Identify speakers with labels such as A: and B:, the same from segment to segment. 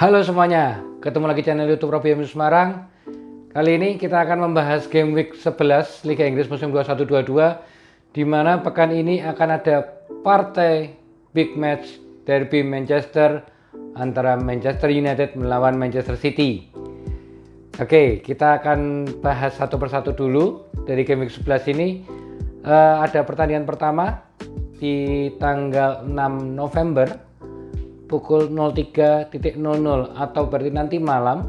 A: Halo semuanya, ketemu lagi channel YouTube Robi M Semarang. Kali ini kita akan membahas Game Week 11 Liga Inggris musim 21-22, di mana pekan ini akan ada partai big match derby Manchester antara Manchester United melawan Manchester City. Oke, kita akan bahas satu persatu dulu. Dari Game Week 11 ini ada pertandingan pertama di tanggal 6 November pukul 03.00 atau berarti nanti malam,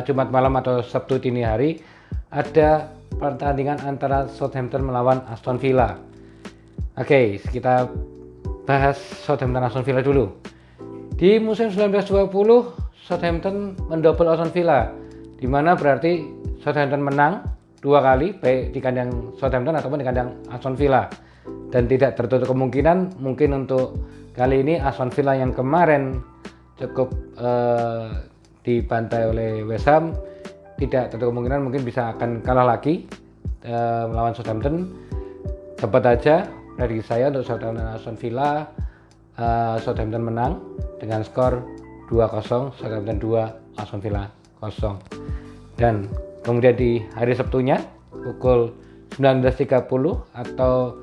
A: Jumat malam atau Sabtu dini hari, ada pertandingan antara Southampton melawan Aston Villa. Oke, kita bahas Southampton Aston Villa dulu. Di musim 1920 Southampton mendobel Aston Villa, di mana berarti Southampton menang dua kali, baik di kandang Southampton ataupun di kandang Aston Villa. Dan tidak tertutup kemungkinan mungkin untuk kali ini Aston Villa yang kemarin cukup dibantai oleh West Ham, tidak tertutup kemungkinan mungkin bisa akan kalah lagi melawan Southampton. Cepat aja prediksi saya untuk Southampton Aston Villa, Southampton menang dengan skor 2-0, Southampton 2, Aston Villa 0. Dan kemudian di hari Sabtunya pukul 19.30 atau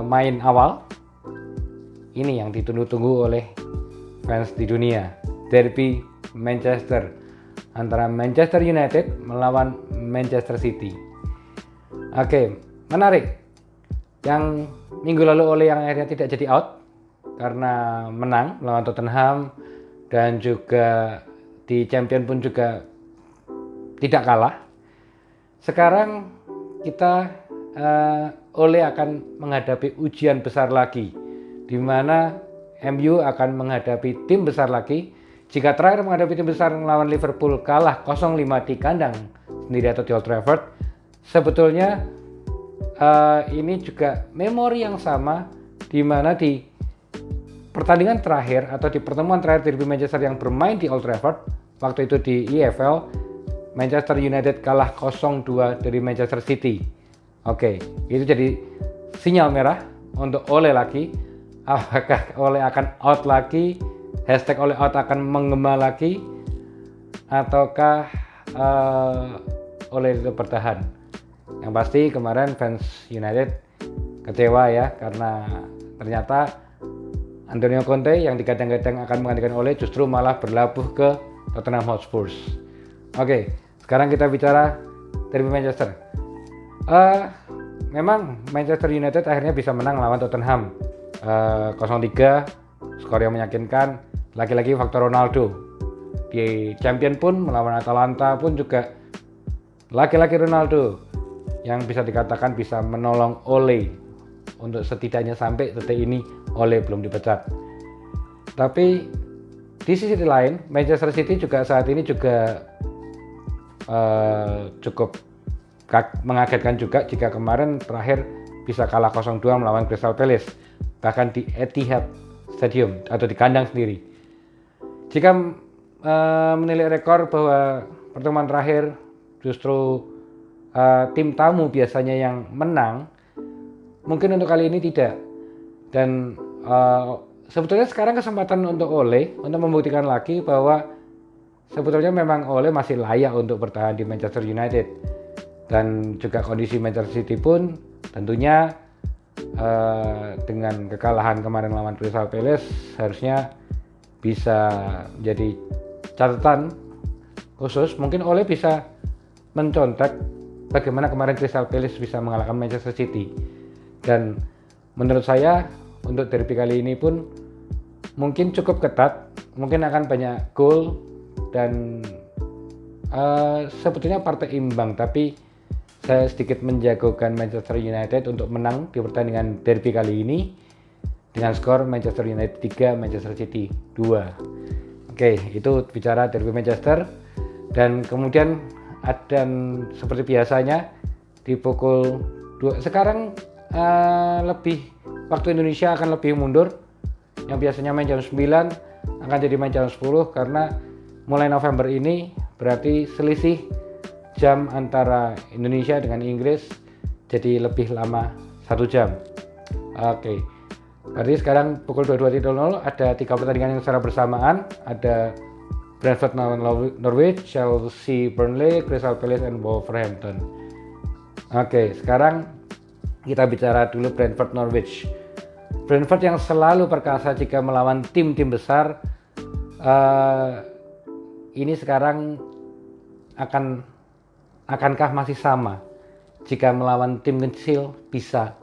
A: main awal ini yang ditunggu-tunggu oleh fans di dunia, derby Manchester antara Manchester United melawan Manchester City. Oke, menarik. Yang minggu lalu Ole yang akhirnya tidak jadi out karena menang melawan Tottenham, dan juga di Champion pun juga tidak kalah. Sekarang kita Ole akan menghadapi ujian besar lagi, di mana MU akan menghadapi tim besar lagi. Jika terakhir menghadapi tim besar melawan Liverpool kalah 0-5 di kandang sendiri atau di Old Trafford, sebetulnya ini juga memori yang sama, di mana di pertandingan terakhir atau di pertemuan terakhir derby Manchester yang bermain di Old Trafford, waktu itu di EFL, Manchester United kalah 0-2 dari Manchester City. Oke, itu jadi sinyal merah untuk Ole lagi. Apakah Ole akan out lagi? Hashtag Ole out akan menggema lagi? Ataukah Ole itu bertahan? Yang pasti kemarin fans United kecewa ya, karena ternyata Antonio Conte yang digadang-gadang akan menggantikan Ole justru malah berlabuh ke Tottenham Hotspur. Oke, sekarang kita bicara derby Manchester. Memang Manchester United akhirnya bisa menang lawan Tottenham 0-3, skor yang meyakinkan. Lagi-lagi faktor Ronaldo. Di Champion pun melawan Atalanta pun juga lagi-lagi Ronaldo yang bisa dikatakan bisa menolong Ole untuk setidaknya sampai detik ini Ole belum dipecat. Tapi di sisi lain Manchester City juga saat ini juga cukup mengagetkan juga, jika kemarin terakhir bisa kalah 0-2 melawan Crystal Palace, bahkan di Etihad Stadium atau di kandang sendiri. Jika menilik rekor bahwa pertemuan terakhir justru tim tamu biasanya yang menang, mungkin untuk kali ini tidak. Dan sebetulnya sekarang kesempatan untuk Ole untuk membuktikan lagi bahwa sebetulnya memang Ole masih layak untuk bertahan di Manchester United. Dan juga kondisi Manchester City pun tentunya dengan kekalahan kemarin lawan Crystal Palace harusnya bisa jadi catatan khusus. Mungkin Ole bisa mencontek bagaimana kemarin Crystal Palace bisa mengalahkan Manchester City. Dan menurut saya untuk derby kali ini pun mungkin cukup ketat, mungkin akan banyak gol dan sebetulnya partai imbang, tapi saya sedikit menjagokan Manchester United untuk menang di pertandingan derby kali ini dengan skor Manchester United 3, Manchester City 2. Oke, itu bicara derby Manchester. Dan kemudian ada seperti biasanya di pukul 2. Sekarang lebih waktu Indonesia akan lebih mundur. Yang biasanya main jam 9 akan jadi main jam 10, karena mulai November ini berarti selisih jam antara Indonesia dengan Inggris jadi lebih lama 1 jam. Oke. Berarti sekarang pukul 22.00 ada 3 pertandingan yang secara bersamaan. Ada Brentford melawan Norwich, Chelsea Burnley, Crystal Palace dan Wolverhampton. Oke, sekarang kita bicara dulu Brentford Norwich. Brentford yang selalu perkasa jika melawan tim-tim besar, ini sekarang akankah masih sama? Jika melawan tim kecil bisa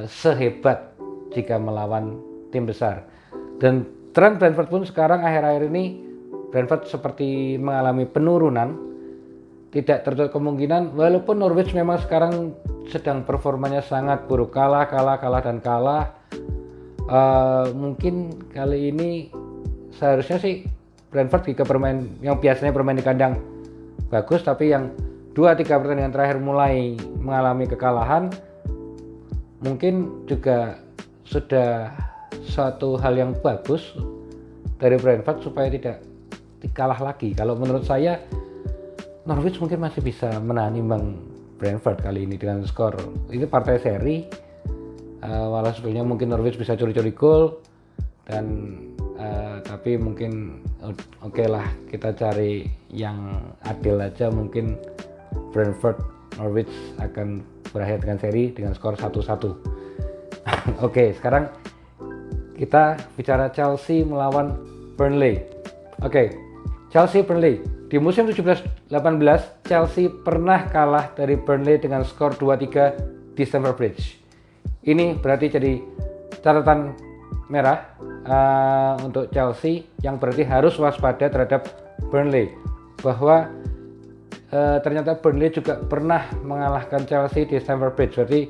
A: sehebat jika melawan tim besar. Dan tren Brentford pun sekarang akhir-akhir ini Brentford seperti mengalami penurunan. Tidak tertutup kemungkinan walaupun Norwich memang sekarang sedang performanya sangat buruk, kalah dan kalah. Mungkin kali ini seharusnya sih Brentford jika bermain yang biasanya bermain di kandang bagus, tapi yang 2-3 pertandingan terakhir mulai mengalami kekalahan, mungkin juga sudah suatu hal yang bagus dari Brentford supaya tidak kalah lagi. Kalau menurut saya Norwich mungkin masih bisa menahan imbang Brentford kali ini dengan skor. Ini partai seri, walau sebetulnya mungkin Norwich bisa curi-curi gol dan tapi mungkin oke lah, kita cari yang adil aja. Mungkin Brentford Norwich akan berakhir dengan seri dengan skor 1-1. Oke, sekarang kita bicara Chelsea melawan Burnley. Oke, Chelsea Burnley. Di musim 17-18 Chelsea pernah kalah dari Burnley dengan skor 2-3 di Stamford Bridge. Ini berarti jadi catatan merah untuk Chelsea, yang berarti harus waspada terhadap Burnley, bahwa ternyata Burnley juga pernah mengalahkan Chelsea di Stamford Bridge. Berarti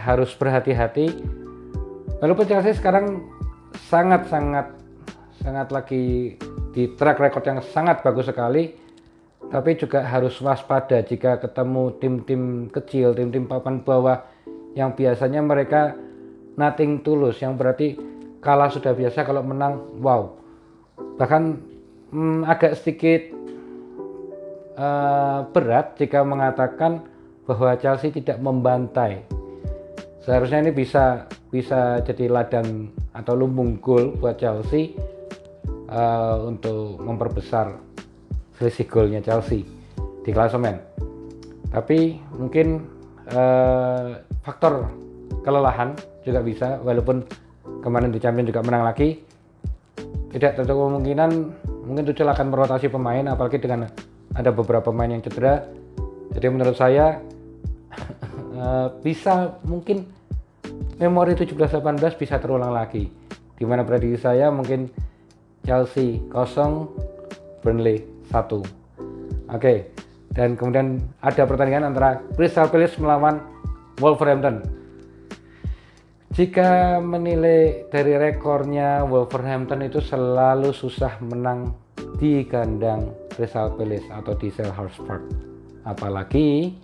A: harus berhati-hati. Walaupun Chelsea sekarang sangat lagi di track record yang sangat bagus sekali, tapi juga harus waspada jika ketemu tim-tim kecil, tim-tim papan bawah yang biasanya mereka nothing tulus, yang berarti kalah sudah biasa, kalau menang wow. Bahkan agak sedikit berat jika mengatakan bahwa Chelsea tidak membantai. Seharusnya ini bisa jadi ladang atau lumbung gol buat Chelsea untuk memperbesar selisih golnya Chelsea di klasemen. Tapi mungkin faktor kelelahan juga bisa, walaupun kemarin di Champions juga menang lagi. Tidak tertutup kemungkinan mungkin Tuchel akan merotasi pemain, apalagi dengan ada beberapa pemain yang cedera. Jadi menurut saya bisa mungkin memori 17-18 bisa terulang lagi, dimana prediksi saya mungkin Chelsea 0, Burnley 1. Oke, dan kemudian ada pertandingan antara Crystal Palace melawan Wolverhampton. Jika menilai dari rekornya, Wolverhampton itu selalu susah menang di kandang Crystal Palace atau di Selhurst Park. Apalagi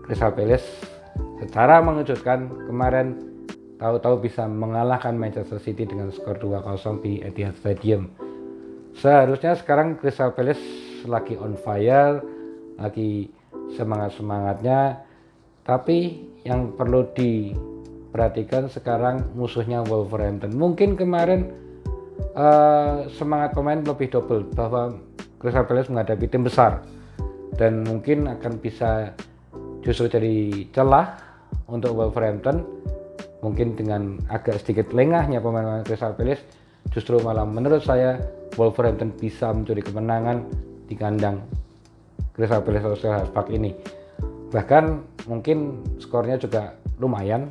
A: Crystal Palace secara mengejutkan kemarin tahu-tahu bisa mengalahkan Manchester City dengan skor 2-0 di Etihad Stadium. Seharusnya sekarang Crystal Palace lagi on fire, lagi semangat-semangatnya, tapi yang perlu diperhatikan sekarang musuhnya Wolverhampton. Mungkin kemarin semangat pemain lebih double, bahwa Crystal Palace menghadapi tim besar dan mungkin akan bisa justru jadi celah untuk Wolverhampton. Mungkin dengan agak sedikit lengahnya pemain Crystal Palace, justru malah menurut saya Wolverhampton bisa mencuri kemenangan di kandang Crystal Palace atau Selhurst Park ini. Bahkan mungkin skornya juga lumayan,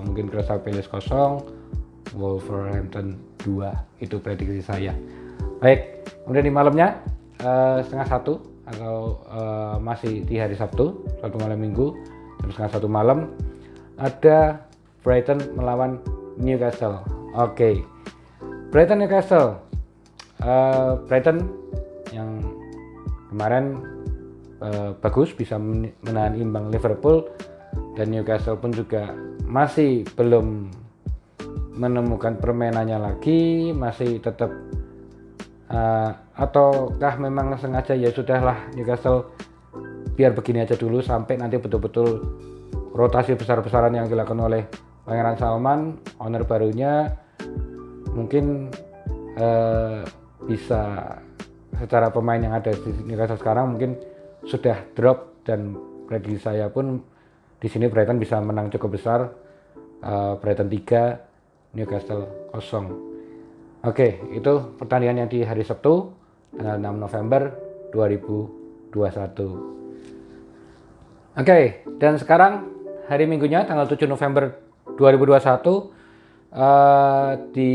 A: mungkin Crystal Palace 0, Wolverhampton 2, itu prediksi saya. Baik, kemudian di malamnya 12:30 atau masih di hari Sabtu, satu malam Minggu jam 12:30 malam, ada Brighton melawan Newcastle. Oke, Brighton Newcastle. Brighton yang kemarin bagus, bisa menahan imbang Liverpool, dan Newcastle pun juga masih belum menemukan permainannya lagi, masih tetap ataukah memang sengaja ya sudahlah Newcastle biar begini aja dulu sampai nanti betul-betul rotasi besar-besaran yang dilakukan oleh Pangeran Salman, owner barunya, mungkin bisa secara pemain yang ada di Newcastle sekarang mungkin sudah drop, dan prediksi saya pun di sini Brighton bisa menang cukup besar, Brighton 3, Newcastle 0. Oke, itu pertandingannya di hari Sabtu tanggal 6 November 2021. Oke, dan sekarang hari Minggunya tanggal 7 November 2021 di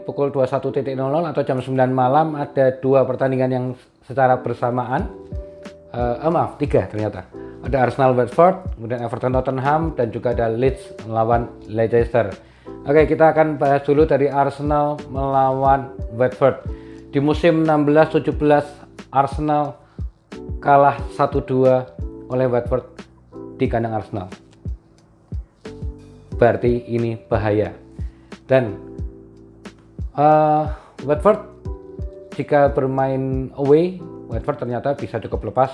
A: pukul 21.00 atau jam 9 malam ada 2 pertandingan yang secara bersamaan. Maaf, 3 ternyata. Ada Arsenal Watford, kemudian Everton Tottenham, dan juga ada Leeds melawan Leicester. Oke, kita akan bahas dulu dari Arsenal melawan Watford. Di musim 16-17 Arsenal kalah 1-2 oleh Watford di kandang Arsenal. Berarti ini bahaya. Dan Watford jika bermain away, Watford ternyata bisa cukup lepas.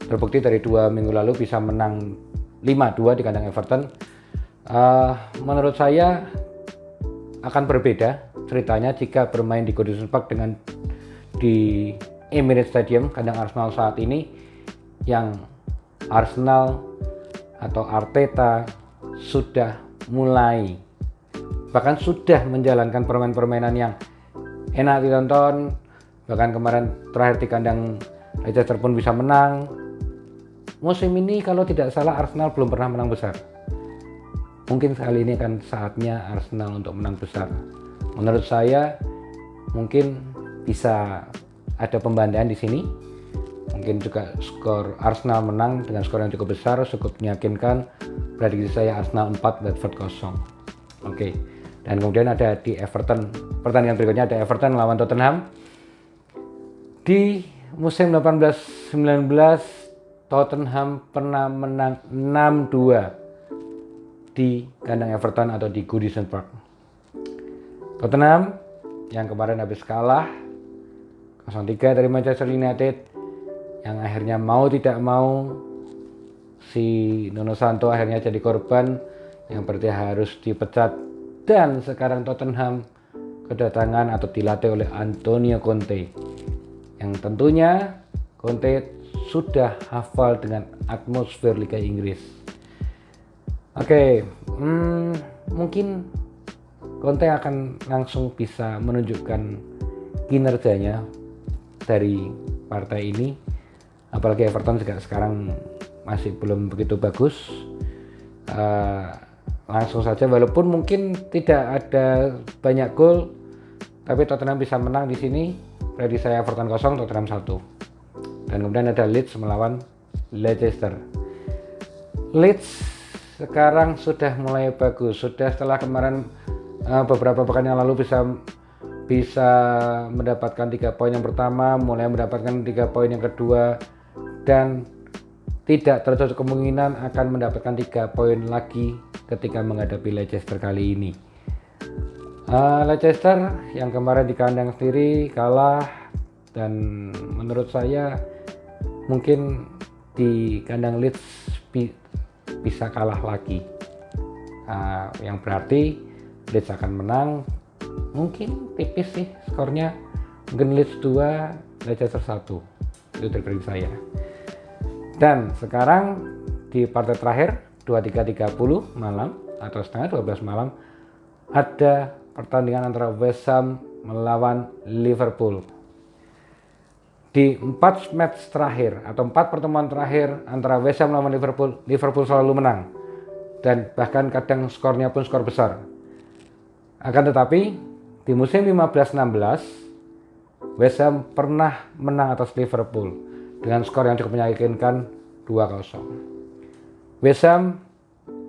A: Terbukti dari 2 minggu lalu bisa menang 5-2 di kandang Everton. Menurut saya akan berbeda ceritanya jika bermain di Goodison Park dengan di Emirates Stadium, kandang Arsenal saat ini, yang Arsenal atau Arteta sudah mulai, bahkan sudah menjalankan permainan yang enak ditonton. Bahkan kemarin terakhir di kandang Leicester pun bisa menang. Musim ini kalau tidak salah Arsenal belum pernah menang besar. Mungkin kali ini kan saatnya Arsenal untuk menang besar. Menurut saya mungkin bisa ada pembandaan di sini. Mungkin juga skor Arsenal menang dengan skor yang cukup besar, cukup meyakinkan. Prediksi saya Arsenal 4, Watford 0. Oke. Dan kemudian ada di Everton. Pertandingan berikutnya ada Everton lawan Tottenham. Di musim 18-19 Tottenham pernah menang 6-2 di kandang Everton atau di Goodison Park. Tottenham yang kemarin habis kalah 0-3 dari Manchester United, yang akhirnya mau tidak mau si Nuno Santo akhirnya jadi korban yang berarti harus dipecat. Dan sekarang Tottenham kedatangan atau dilatih oleh Antonio Conte, yang tentunya Conte sudah hafal dengan atmosfer Liga Inggris. Oke, mungkin Conte akan langsung bisa menunjukkan kinerjanya dari partai ini. Apalagi Everton juga sekarang masih belum begitu bagus. Langsung saja, walaupun mungkin tidak ada banyak gol, tapi Tottenham bisa menang di sini. Prediksi saya Everton 0, Tottenham 1. Dan kemudian ada Leeds melawan Leicester. Leeds sekarang sudah mulai bagus. Sudah setelah kemarin beberapa pekan yang lalu bisa mendapatkan 3 poin yang pertama, mulai mendapatkan 3 poin yang kedua, dan tidak tertutup kemungkinan akan mendapatkan 3 poin lagi ketika menghadapi Leicester kali ini. Leicester yang kemarin di kandang sendiri kalah, dan menurut saya mungkin di kandang Leeds bisa kalah lagi, yang berarti Leeds akan menang, mungkin tipis sih skornya, mungkin Leeds 2, Leicester 1. Itu dari prediksi saya. Dan sekarang di partai terakhir 23.30 malam atau setengah 12 malam ada pertandingan antara West Ham melawan Liverpool. Di 4 match terakhir atau 4 pertemuan terakhir antara West Ham melawan Liverpool, Liverpool selalu menang, dan bahkan kadang skornya pun skor besar. Akan tetapi di musim 15-16 West Ham pernah menang atas Liverpool dengan skor yang cukup meyakinkan 2-0. West Ham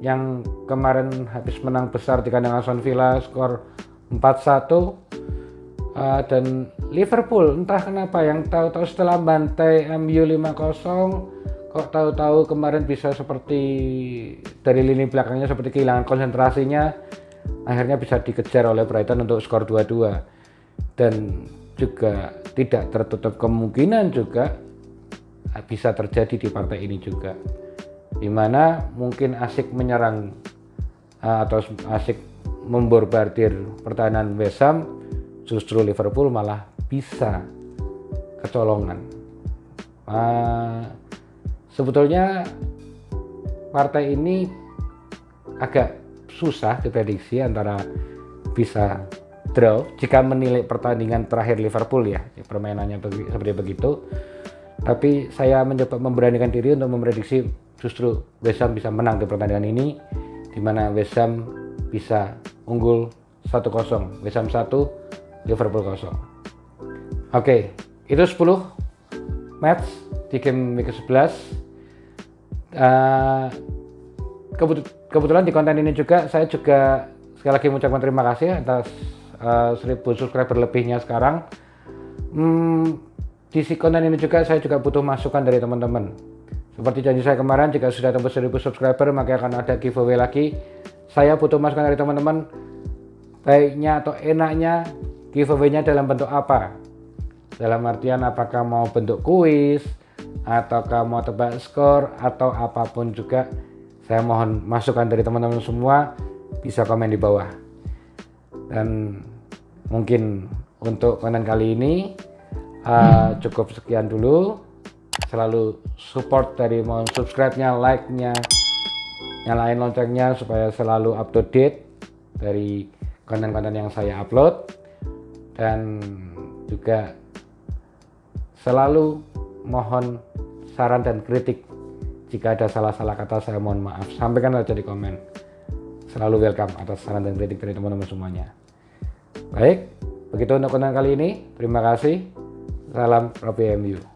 A: yang kemarin habis menang besar di kandang Aston Villa skor 4-1, dan Liverpool entah kenapa yang tahu-tahu setelah bantai MU 5-0 kok tahu-tahu kemarin bisa seperti dari lini belakangnya seperti kehilangan konsentrasinya, akhirnya bisa dikejar oleh Brighton untuk skor 2-2. Dan juga tidak tertutup kemungkinan juga bisa terjadi di partai ini juga. dimana mungkin asik menyerang atau asik memborbardir pertahanan West Ham, justru Liverpool malah bisa kecolongan. Sebetulnya partai ini agak susah diprediksi antara bisa draw jika menilai pertandingan terakhir Liverpool ya, permainannya seperti begitu. Tapi saya mencoba memberanikan diri untuk memprediksi justru West Ham bisa menang di pertandingan ini, di mana West Ham bisa unggul 1-0, West Ham 1, Liverpool 0. Oke, itu 10 match di game week 11. Kebetulan di konten ini juga saya juga sekali lagi mengucapkan terima kasih atas 1000 subscriber lebihnya sekarang. Di konten ini juga saya juga butuh masukan dari teman-teman. Seperti janji saya kemarin, jika sudah tembus 1000 subscriber maka akan ada giveaway lagi. Saya butuh masukan dari teman-teman, baiknya atau enaknya giveaway-nya dalam bentuk apa? Dalam artian apakah mau bentuk kuis, ataukah mau tebak skor, atau apapun juga. Saya mohon masukan dari teman-teman semua, bisa komen di bawah. Dan mungkin untuk konten kali ini cukup sekian dulu. Selalu support dari mohon subscribe-nya, like-nya, nyalain loncengnya supaya selalu up to date dari konten-konten yang saya upload. Dan juga selalu mohon saran dan kritik. Jika ada salah-salah kata saya mohon maaf, sampaikan saja di komen. Selalu welcome atas saran dan kritik dari teman-teman semuanya. Baik, begitu untuk konten kali ini. Terima kasih. Salam Robi MU.